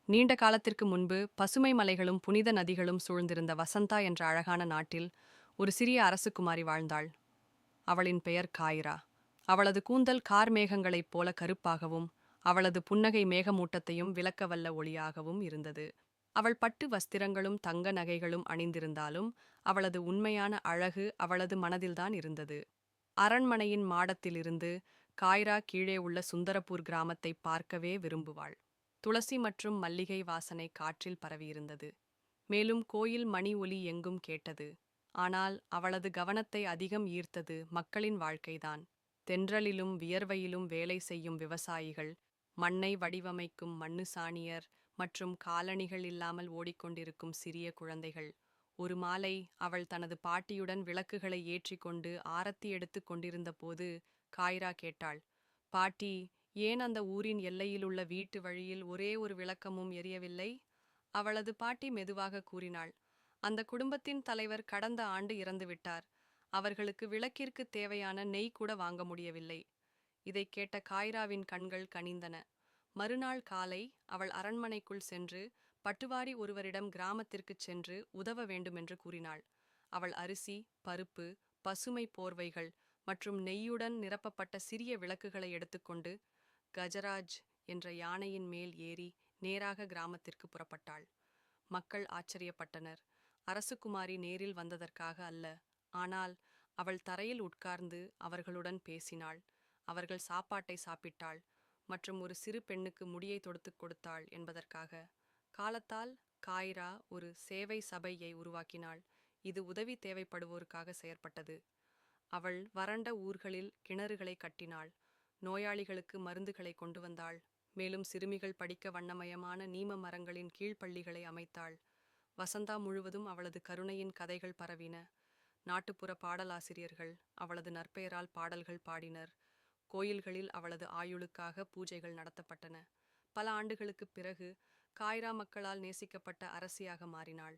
நீண்ட காலத்திற்கு முன்பு பசுமை மலைகளும் புனித நதிகளும் சூழ்ந்திருந்த வசந்தா என்ற அழகான நாட்டில் ஒரு சிறிய அரசுகுமாரி வாழ்ந்தாள். அவளின் பெயர் காய்ரா. அவளது கூந்தல் கார் மேகங்களைப் போல கருப்பாகவும் அவளது புன்னகை மேகமூட்டத்தையும் விளக்கவல்ல ஒளியாகவும் இருந்தது. அவள் பட்டு வஸ்திரங்களும் தங்க நகைகளும் அணிந்திருந்தாலும் அவளது உண்மையான அழகு அவளது மனதில்தான் இருந்தது. அரண்மனையின் மாடத்திலிருந்து காய்ரா கீழே உள்ள சுந்தரபூர் கிராமத்தை பார்க்கவே விரும்புவாள். துளசி மற்றும் மல்லிகை வாசனை காற்றில் பரவியிருந்தது. மேலும் கோயில் மணி ஒலி எங்கும் கேட்டது. ஆனால் அவளது கவனத்தை அதிகம் ஈர்த்தது மக்களின் வாழ்க்கைதான். தென்றலிலும் வியர்வையிலும் வேலை செய்யும் விவசாயிகள், மண்ணை வடிவமைக்கும் மண்ணுசாணியர் மற்றும் காலணிகள் இல்லாமல் ஓடிக்கொண்டிருக்கும் சிறிய குழந்தைகள். ஒரு மாலை அவள் தனது பாட்டியுடன் விளக்குகளை ஏற்றிக்கொண்டு ஆரத்தி எடுத்து கொண்டிருந்த போது காய்ரா கேட்டாள், பாட்டி, ஏன் அந்த ஊரின் எல்லையிலுள்ள வீட்டு வழியில் ஒரே ஒரு விளக்கமும் எரியவில்லை? அவளது பாட்டி மெதுவாக கூறினாள், அந்த குடும்பத்தின் தலைவர் கடந்த ஆண்டு இறந்துவிட்டார். அவர்களுக்கு விளக்கிற்கு தேவையான நெய் கூட வாங்க முடியவில்லை. இதை கேட்ட காய்ராவின் கண்கள் கனிந்தன. மறுநாள் காலை அவள் அரண்மனைக்குள் சென்று பட்டுவாரி ஒருவரிடம் கிராமத்திற்குச் சென்று உதவ வேண்டுமென்று கூறினாள். அவள் அரிசி, பருப்பு, பசுமை போர்வைகள் மற்றும் நெய்யுடன் நிரப்பப்பட்ட சிறிய விளக்குகளை எடுத்துக்கொண்டு கஜராஜ் என்ற யானையின் மேல் ஏறி நேராக கிராமத்திற்கு புறப்பட்டாள். மக்கள் ஆச்சரியப்பட்டனர். அரசுகுமாரி நேரில் வந்ததற்காக அல்ல, ஆனால் அவள் தரையில் உட்கார்ந்து அவர்களுடன் பேசினாள், அவர்கள் சாப்பாட்டை சாப்பிட்டாள் மற்றும் ஒரு சிறு பெண்ணுக்கு முடியை தொடுத்துக் கொடுத்தாள் என்பதற்காக. காலத்தால் காய்ரா ஒரு சேவை சபையை உருவாக்கினாள். இது உதவி தேவைப்படுவோருக்காக செயற்பட்டது. அவள் வறண்ட ஊர்களில் கிணறுகளை கட்டினாள், நோயாளிகளுக்கு மருந்துகளை கொண்டு வந்தாள், மேலும் சிறுமிகள் படிக்க வண்ணமயமான நீம மரங்களின் கீழ் பள்ளிகளை அமைத்தாள். வசந்தா முழுவதும் அவளது கருணையின் கதைகள் பரவின. நாட்டுப்புற பாடலாசிரியர்கள் அவளது நற்பெயரால் பாடல்கள் பாடினர். கோயில்களில் அவளது ஆயுளுக்காக பூஜைகள் நடத்தப்பட்டன. பல ஆண்டுகளுக்குப் பிறகு காய்ரா மக்களால் நேசிக்கப்பட்ட அரசியாக மாறினாள்.